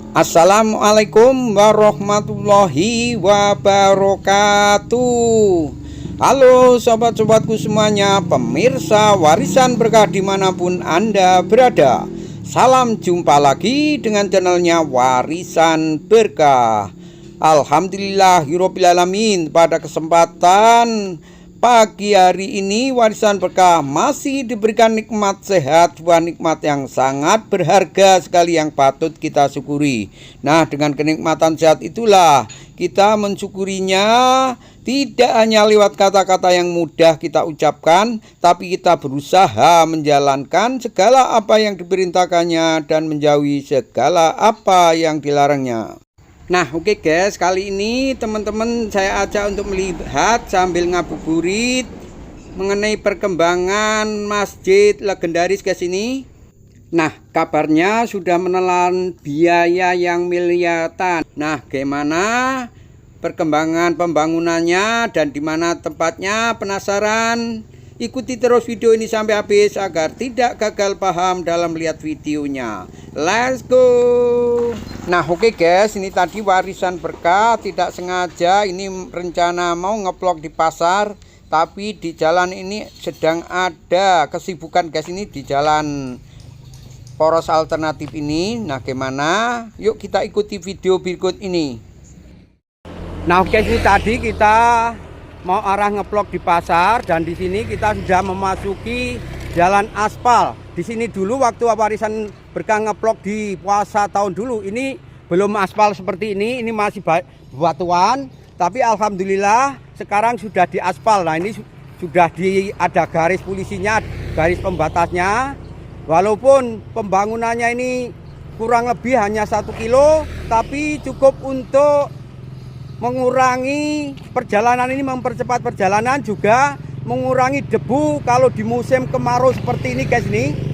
Assalamualaikum warahmatullahi wabarakatuh. Halo sobat-sobatku semuanya, pemirsa warisan berkah dimanapun Anda berada. Salam jumpa lagi dengan channelnya Warisan Berkah. Alhamdulillahirobbilalamin, pada kesempatan pagi hari ini Warisan Berkah masih diberikan nikmat sehat, sebuah nikmat yang sangat berharga sekali yang patut kita syukuri. Nah, dengan kenikmatan sehat itulah kita mensyukurinya, tidak hanya lewat kata-kata yang mudah kita ucapkan, tapi kita berusaha menjalankan segala apa yang diperintahkannya dan menjauhi segala apa yang dilarangnya. Nah, oke guys, kali ini teman-teman saya ajak untuk melihat sambil ngabuburit mengenai perkembangan masjid legendaris guys ini. Nah, kabarnya sudah menelan biaya yang miliaran. Nah, gimana perkembangan pembangunannya dan di mana tempatnya? Penasaran? Ikuti terus video ini sampai habis agar tidak gagal paham dalam melihat videonya. Let's go. Nah, oke guys, ini tadi Warisan Berkah tidak sengaja ini rencana mau ngeplok di pasar, tapi di jalan ini sedang ada kesibukan guys, ini di jalan poros alternatif ini. Nah, gimana? Yuk kita ikuti video berikut ini. Nah, oke, ini tadi kita mau arah ngeplok di pasar dan di sini kita sudah memasuki jalan aspal. Di sini dulu waktu Warisan Berkah ngeplok di puasa tahun dulu, ini belum aspal seperti ini masih batuan, tapi alhamdulillah sekarang sudah di aspal. Nah, ini sudah ada garis polisinya, garis pembatasnya. Walaupun pembangunannya ini kurang lebih hanya 1 kilo, tapi cukup untuk mengurangi perjalanan ini, mempercepat perjalanan, juga mengurangi debu kalau di musim kemarau seperti ini guys. Ini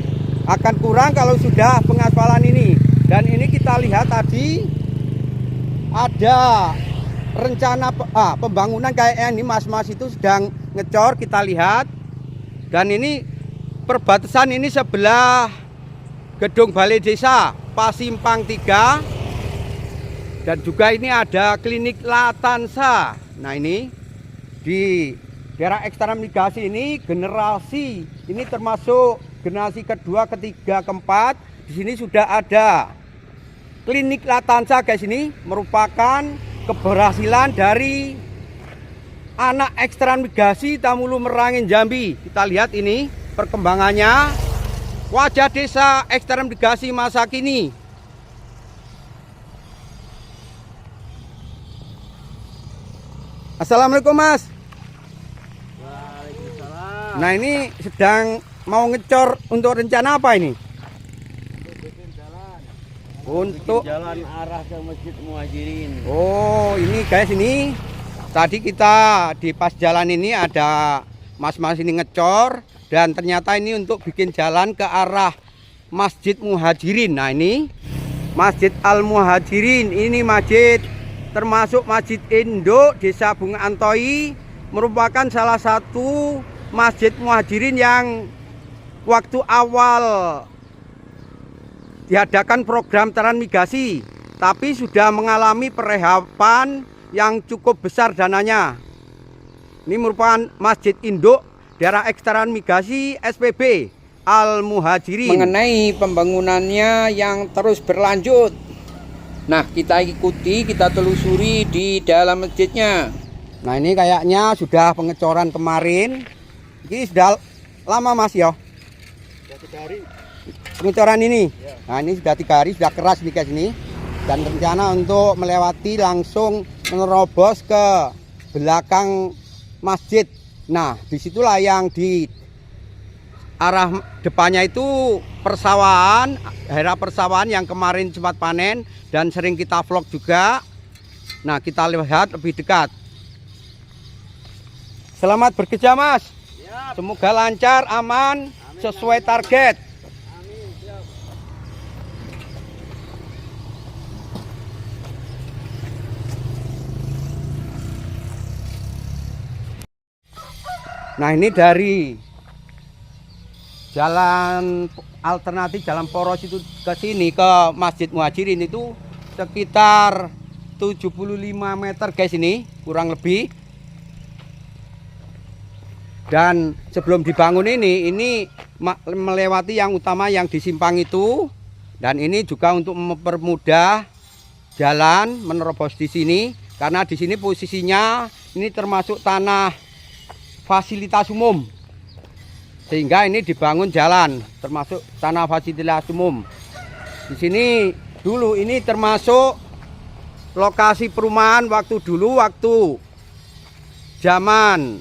akan kurang kalau sudah pengaspalan ini. Dan ini kita lihat tadi ada rencana pembangunan kayaknya ini mas-mas itu sedang ngecor, kita lihat. Dan ini perbatasan ini sebelah gedung balai desa Pasimpang 3. Dan juga ini ada klinik Latansa. Nah, ini di daerah eksternal migrasi ini generasi ini termasuk generasi kedua, ketiga, keempat. Di sini sudah ada klinik Latansa guys. Ini merupakan keberhasilan dari anak eksternal migrasi Tamulu Merangin Jambi. Kita lihat ini perkembangannya, wajah desa eksternal migrasi masa kini. Assalamualaikum Mas. Waalaikumsalam. Nah, ini sedang mau ngecor untuk rencana apa ini? Untuk jalan arah ke Masjid Muhajirin. Oh, ini guys, ini tadi kita di pas jalan ini ada mas-mas ini ngecor, dan ternyata ini untuk bikin jalan ke arah Masjid Muhajirin. Nah, ini Masjid Al Muhajirin, ini masjid termasuk Masjid Induk Desa Bunga Antoi, merupakan salah satu Masjid Muhajirin yang waktu awal diadakan program transmigrasi, tapi sudah mengalami perehapan yang cukup besar dananya. Ini merupakan Masjid Induk daerah eksternal migrasi SPB Al Muhajirin. Mengenai pembangunannya yang terus berlanjut, nah, kita ikuti, kita telusuri di dalam masjidnya. Nah, ini kayaknya sudah pengecoran kemarin. Ini sudah lama Mas ya? Sudah 3 hari. Pengecoran ini? Ya. Nah, ini sudah 3 hari, sudah keras nih guys ini. Dan rencana untuk melewati langsung menerobos ke belakang masjid. Nah, disitulah yang di arah depannya itu persawahan, daerah persawahan yang kemarin sempat panen dan sering kita vlog juga. Nah, kita lihat lebih dekat. Selamat bekerja Mas. Siap. Semoga lancar, aman, sesuai target. Amin, siap. Nah, ini dari jalan alternatif, jalan poros itu ke sini ke Masjid Muhajirin itu sekitar 75 meter guys, ini kurang lebih. Dan sebelum dibangun ini melewati yang utama yang di simpang itu. Dan ini juga untuk mempermudah jalan menerobos di sini, karena di sini posisinya ini termasuk tanah fasilitas umum, sehingga ini dibangun jalan termasuk tanah fasilitas umum. Di sini dulu ini termasuk lokasi perumahan waktu zaman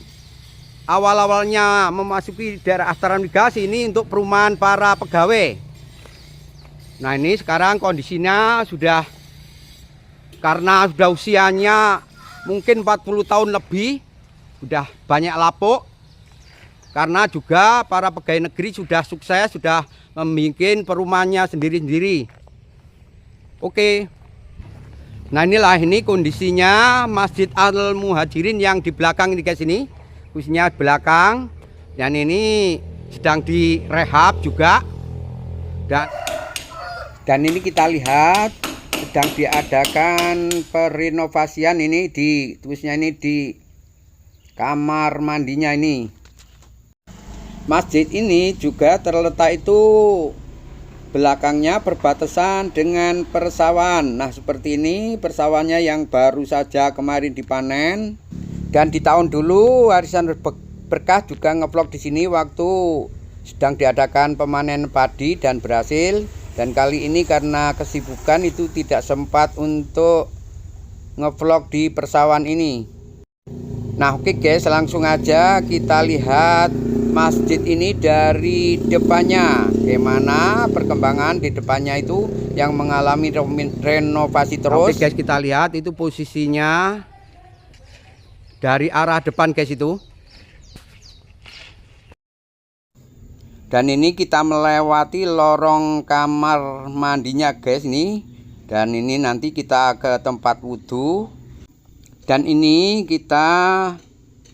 awal-awalnya memasuki daerah transmigrasi, ini untuk perumahan para pegawai. Nah, ini sekarang kondisinya sudah, karena sudah usianya mungkin 40 tahun lebih, sudah banyak lapuk, karena juga para pegawai negeri sudah sukses, sudah membuat perumahannya sendiri-sendiri. Oke. Nah, inilah ini kondisinya Masjid Al-Muhajirin yang di belakang ini guys, ini khususnya belakang, dan ini sedang direhab juga. Dan ini kita lihat sedang diadakan perenovasian ini khususnya ini di kamar mandinya ini. Masjid ini juga terletak itu belakangnya berbatasan dengan persawahan. Nah, seperti ini persawahannya yang baru saja kemarin dipanen. Dan di tahun dulu Warisan Berkah juga ngevlog di sini waktu sedang diadakan pemanen padi dan berhasil. Dan kali ini karena kesibukan itu tidak sempat untuk ngevlog di persawahan ini. Nah, oke guys, langsung aja kita lihat masjid ini dari depannya. Bagaimana perkembangan di depannya itu yang mengalami renovasi terus. Oke guys, kita lihat itu posisinya dari arah depan guys itu. Dan ini kita melewati lorong kamar mandinya guys ini. Dan ini nanti kita ke tempat wudhu. Dan ini kita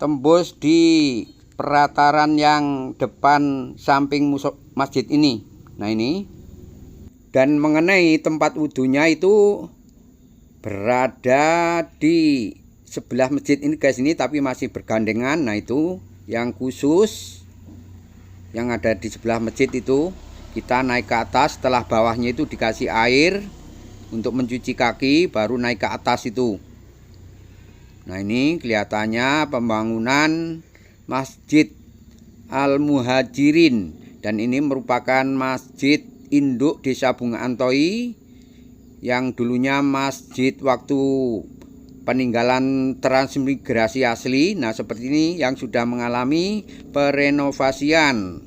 tembus di perataran yang depan samping masjid ini. Nah, ini. Dan mengenai tempat wudhunya itu berada di sebelah masjid ini guys ini, tapi masih bergandengan. Nah, itu yang khusus yang ada di sebelah masjid itu. Kita naik ke atas, setelah bawahnya itu dikasih air untuk mencuci kaki, baru naik ke atas itu. Nah, ini kelihatannya pembangunan Masjid Al-Muhajirin, dan ini merupakan masjid induk Desa Bunga Antoi yang dulunya masjid waktu peninggalan transmigrasi asli. Nah, seperti ini yang sudah mengalami perenovasian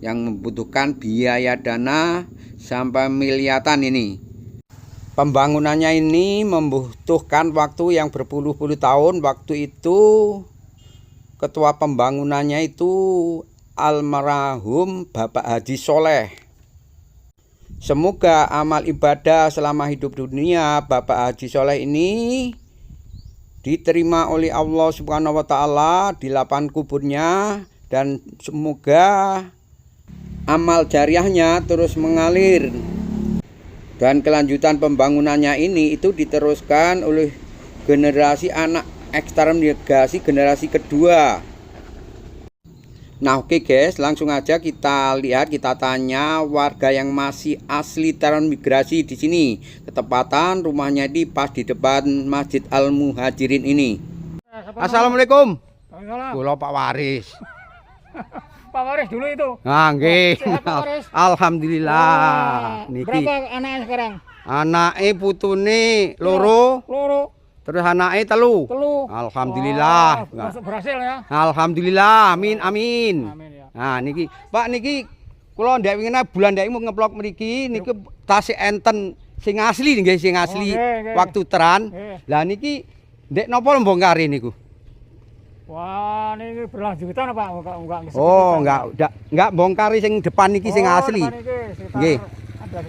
yang membutuhkan biaya dana sampai miliaran ini. Pembangunannya ini membutuhkan waktu yang berpuluh-puluh tahun. Waktu itu ketua pembangunannya itu almarhum Bapak Haji Soleh. Semoga amal ibadah selama hidup dunia Bapak Haji Soleh ini diterima oleh Allah Subhanahu wa Ta'ala di lapang kuburnya, dan semoga amal jariahnya terus mengalir. Dan kelanjutan pembangunannya ini itu diteruskan oleh generasi anak ekstremigrasi generasi kedua. Nah, oke guys, langsung aja kita lihat, kita tanya warga yang masih asli transmigrasi di sini. Ketepatan rumahnya di pas di depan Masjid Al-Muhajirin ini. Assalamualaikum. Kula Pak Waris. Pak Waris dulu itu. Nah, nggih. Sehat, Pak Waris. Alhamdulillah. Niki. Berapa anaknya sekarang? Anake putune loro, Loro. terus anake telu. Alhamdulillah. Wah, berhasil ya. Alhamdulillah. Amin amin. Amin ya. Nah, niki Pak, niki kula ndak wingi bulan ndak mau ngeplok mriki niki tasih enten sing asli nggih, sing asli nggih. waktu teran. Nggih. Lah niki ndek napa mbongkare niku? Wah, ini berlanjutan Pak, enggak. Oh, enggak bongkari sing depan niki sing asli. Nggih. Ada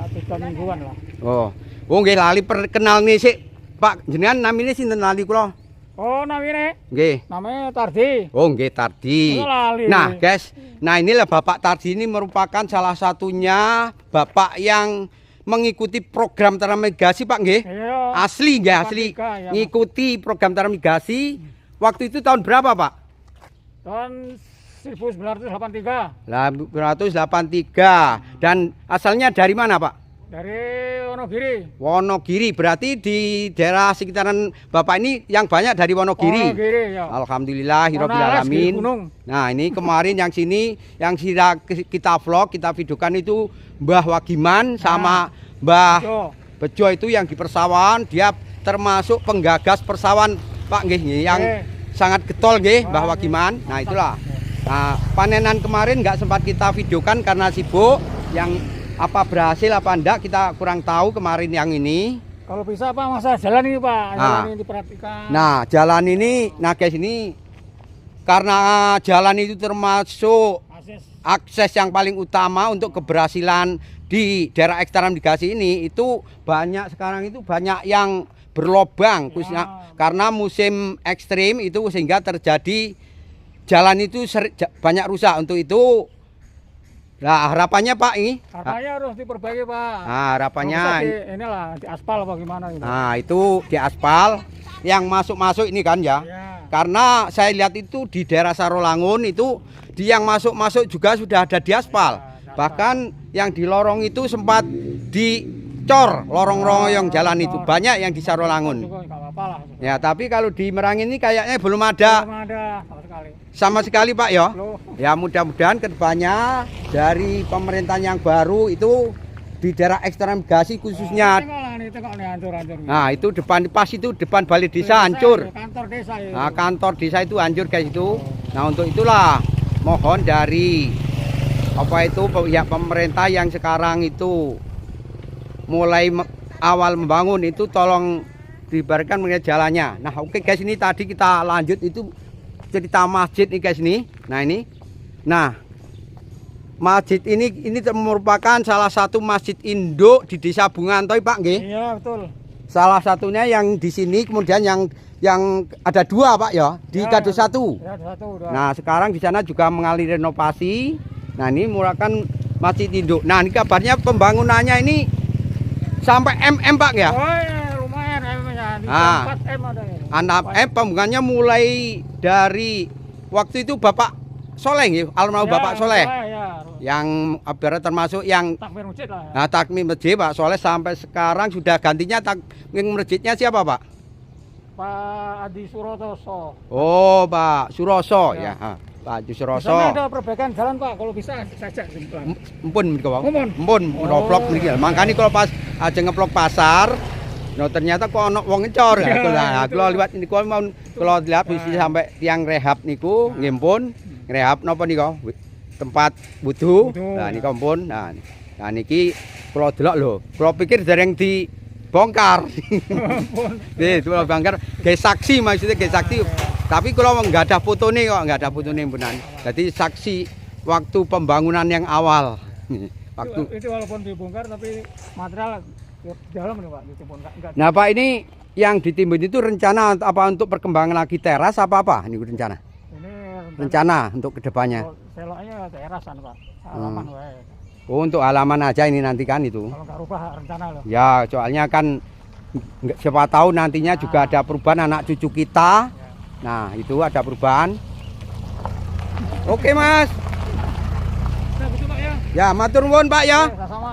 3 mingguan lah. Oh. Oh nggih, lali perkenalne sik. Pak, jenengan namine sinten lali kula? Oh, namanya Nggih. namanya Tardi. Oh, nggih Tardi. Oh, lali. Nah, guys, nah inilah Bapak Tardi ini merupakan salah satunya bapak yang mengikuti program transmigrasi, Pak, nggih. Iya. Asli nggih, asli. 83, ya, Ngikuti program transmigrasi. Waktu itu tahun berapa, Pak? Tahun 1983 1983. Dan asalnya dari mana, Pak? dari Wonogiri. Wonogiri. Berarti di daerah sekitaran Bapak ini yang banyak dari Wonogiri. Wonogiri, ya. Alhamdulillahirabbil Monares, alamin. Giri Gunung. Nah, ini kemarin yang sini yang kita vlog, kita videokan itu Mbah Wagiman sama Mbah Yo. Bejo itu yang di persawahan, dia termasuk penggagas persawahan, Pak nggih, nggih, yang sangat getol nggih, Mbah Wagiman. Nah, itulah. Nah, panenan kemarin nggak sempat kita videokan karena sibuk. Yang apa berhasil apa enggak kita kurang tahu kemarin yang ini. Kalau bisa Pak, masa jalan ini Pak, jalan Nah. ini diperhatikan. Nah, jalan ini, nah guys ini karena jalan itu termasuk akses yang paling utama untuk keberhasilan di daerah ekstramirigasi ini, itu banyak sekarang itu banyak yang berlobang khususnya karena musim ekstrim itu sehingga terjadi jalan itu banyak rusak. Untuk itu nah harapannya Pak ini Harapannya harus diperbaiki Pak. nah, harapannya Kalau bisa inilah di aspal apa gimana gitu. nah itu di aspal yang masuk-masuk ini kan ya. Ya. Karena saya lihat itu di daerah Sarolangun itu di yang masuk-masuk juga sudah ada di aspal. Bahkan yang di lorong itu sempat dicor lorong-lorong jalan itu. Banyak yang di Sarolangun. Juga nggak apa-apa lah. Ya, tapi kalau di Merangin ini kayaknya belum ada Belum ada sama sekali. sama sekali Pak ya. Loh. Ya mudah-mudahan kedepannya dari pemerintahan yang baru itu di daerah ekstramirigasi khususnya. Tengok nih hancur-hancur. Nah itu depan pas itu depan balai desa hancur. Kantor desa itu. Nah, kantor desa itu hancur guys itu. Nah untuk itulah mohon dari apa itu pihak pemerintah yang sekarang itu mulai awal membangun itu tolong dibarkan mengenai jalannya. Nah oke guys, ini tadi kita lanjut itu cerita masjid nih guys nih. Nah ini, nah masjid ini merupakan salah satu masjid induk di Desa Bungantoy Pak nggih. Iya betul. Salah satunya yang di sini, kemudian yang ada dua Pak ya, di Ya, Kado satu. Ya, satu udah. Nah sekarang di sana juga mengalami renovasi. Nah ini merupakan masjid induk. Nah ini kabarnya pembangunannya ini sampai MM Pak ya. Oh iya, lumayan M-nya. Di Ah. 4 M ada ya. Anak pembangunannya mulai dari waktu itu Bapak Soleh ya, almarhum Ya, Bapak Soleh. Ya. Yang ibarat termasuk yang Takmir masjid lah ya. nah, takmir masjid Pak Soleh sampai sekarang sudah gantinya takmir masjidnya siapa Pak? Pak Adi Surotoso. Oh Pak Suroso ya, Ya. Pak Adi Di Suroso. sana ada perbaikan jalan Pak, kalau bisa saja simpel. Empun mriki Pak. Empun. Empun ngeplok mriki. Makane kalau pas aja ngeplok pasar, no ternyata kok ono wong ngecor. Ya, Nah, itu. kalau liwat niku mau kalau lihat bisa sampai tiang rehab niku nggih pun rehab napa niku? Tempat wudu. Wudu, Nah ya. niku pun. Nah niki kula delok lho. Kula pikir dereng dibongkar. Nih, kula bongkar ge saksi maksudnya ge saksi. Tapi kalau nggak ada fotone kok, nggak ada fotone benar. Jadi saksi waktu pembangunan yang awal. Waktu. Itu walaupun dibongkar tapi material dalam nih Pak, ditimbun enggak. Nah Pak, ini yang ditimbun itu rencana apa untuk perkembangan lagi teras apa ini rencana? Ini Rencana untuk kedepannya. seloknya terasan Pak. Halaman wae. Oh untuk halaman aja ini nanti kan itu. Kalau nggak rubah rencana loh. Ya soalnya kan siapa tahu nantinya juga ada perubahan anak cucu kita. Nah itu ada perubahan. Oke Mas. Nah, gitu Pak ya. Ya matur nuwun Pak ya. Oke, sama.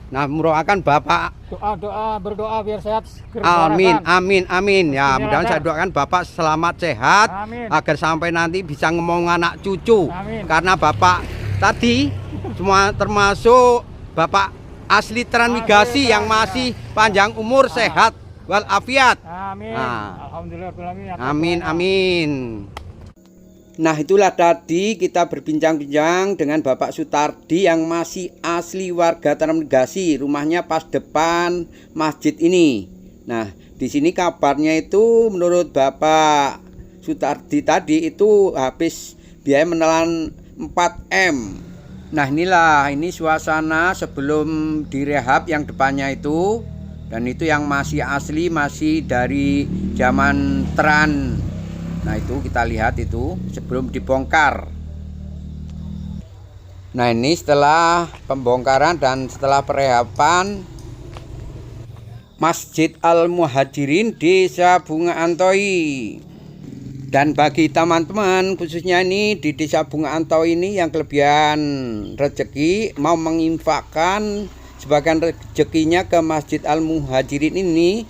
Nah mendoakan Bapak. Berdoa biar sehat. Amin, amin, amin. Ya, Ini mudah-mudahan ada. saya doakan Bapak selamat sehat, Amin. agar sampai nanti bisa ngomong anak cucu. Amin. Karena Bapak tadi semua termasuk Bapak asli transmigrasi Asli yang masih panjang umur, sehat, walafiat. Amin. Nah. Alhamdulillah. Amin, amin. Nah itulah tadi kita berbincang-bincang dengan Bapak Sutardi yang masih asli warga transmigrasi, rumahnya pas depan masjid ini. Nah di sini kabarnya itu menurut Bapak Sutardi tadi itu habis biaya menelan 4 M. Nah inilah ini suasana sebelum direhab yang depannya itu. Dan itu yang masih asli, masih dari zaman Tran. Nah itu kita lihat itu sebelum dibongkar. Nah ini setelah pembongkaran dan setelah perehapan Masjid Al-Muhajirin Desa Bunga Antoi. Dan bagi teman-teman khususnya ini di Desa Bunga Antoi ini yang kelebihan rezeki mau menginfakkan sebagian rezekinya ke Masjid Al-Muhajirin ini,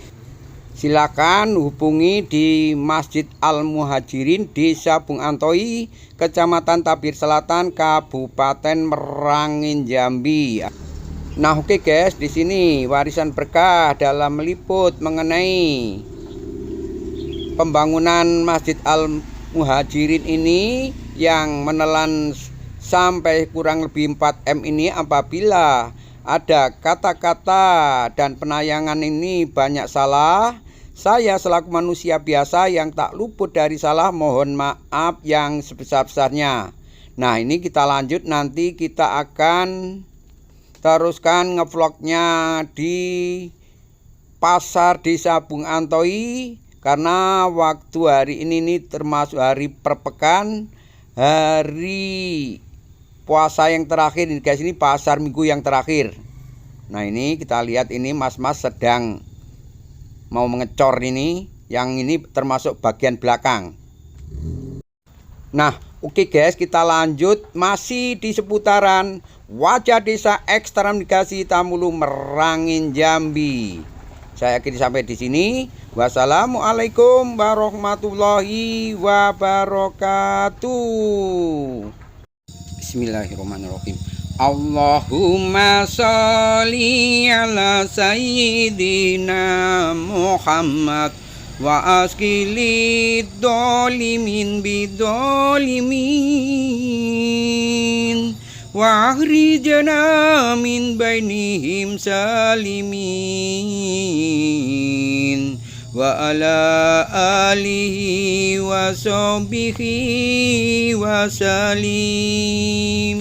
silakan hubungi di Masjid Al-Muhajirin Desa Bunga Antoi, Kecamatan Tabir Selatan, Kabupaten Merangin, Jambi. Nah, oke guys, di sini warisan berkah dalam meliput mengenai pembangunan Masjid Al-Muhajirin ini yang menelan sampai kurang lebih 4 M ini. Apabila ada kata-kata dan penayangan ini banyak salah, saya selaku manusia biasa yang tak luput dari salah mohon maaf yang sebesar-besarnya. Nah ini kita lanjut, nanti kita akan teruskan ngevlognya di pasar Desa Bunga Antoi, karena waktu hari ini termasuk hari perpekan, hari puasa yang terakhir ini guys, ini pasar minggu yang terakhir. Nah ini kita lihat ini mas-mas sedang mau mengecor ini, yang ini termasuk bagian belakang. Nah oke guys, kita lanjut masih di seputaran wajah desa ekstraminasi Tamulu Merangin, Jambi. Saya akhiri sampai di sini. Wassalamualaikum warahmatullahi wabarakatuh. Bismillahirrahmanirrahim. Allahumma sholli ala sayyidina Muhammad wa askilid dolimin bidolimin wa akhrijna min bainihim salimin wa ala alihi wa sahbihi wa salim.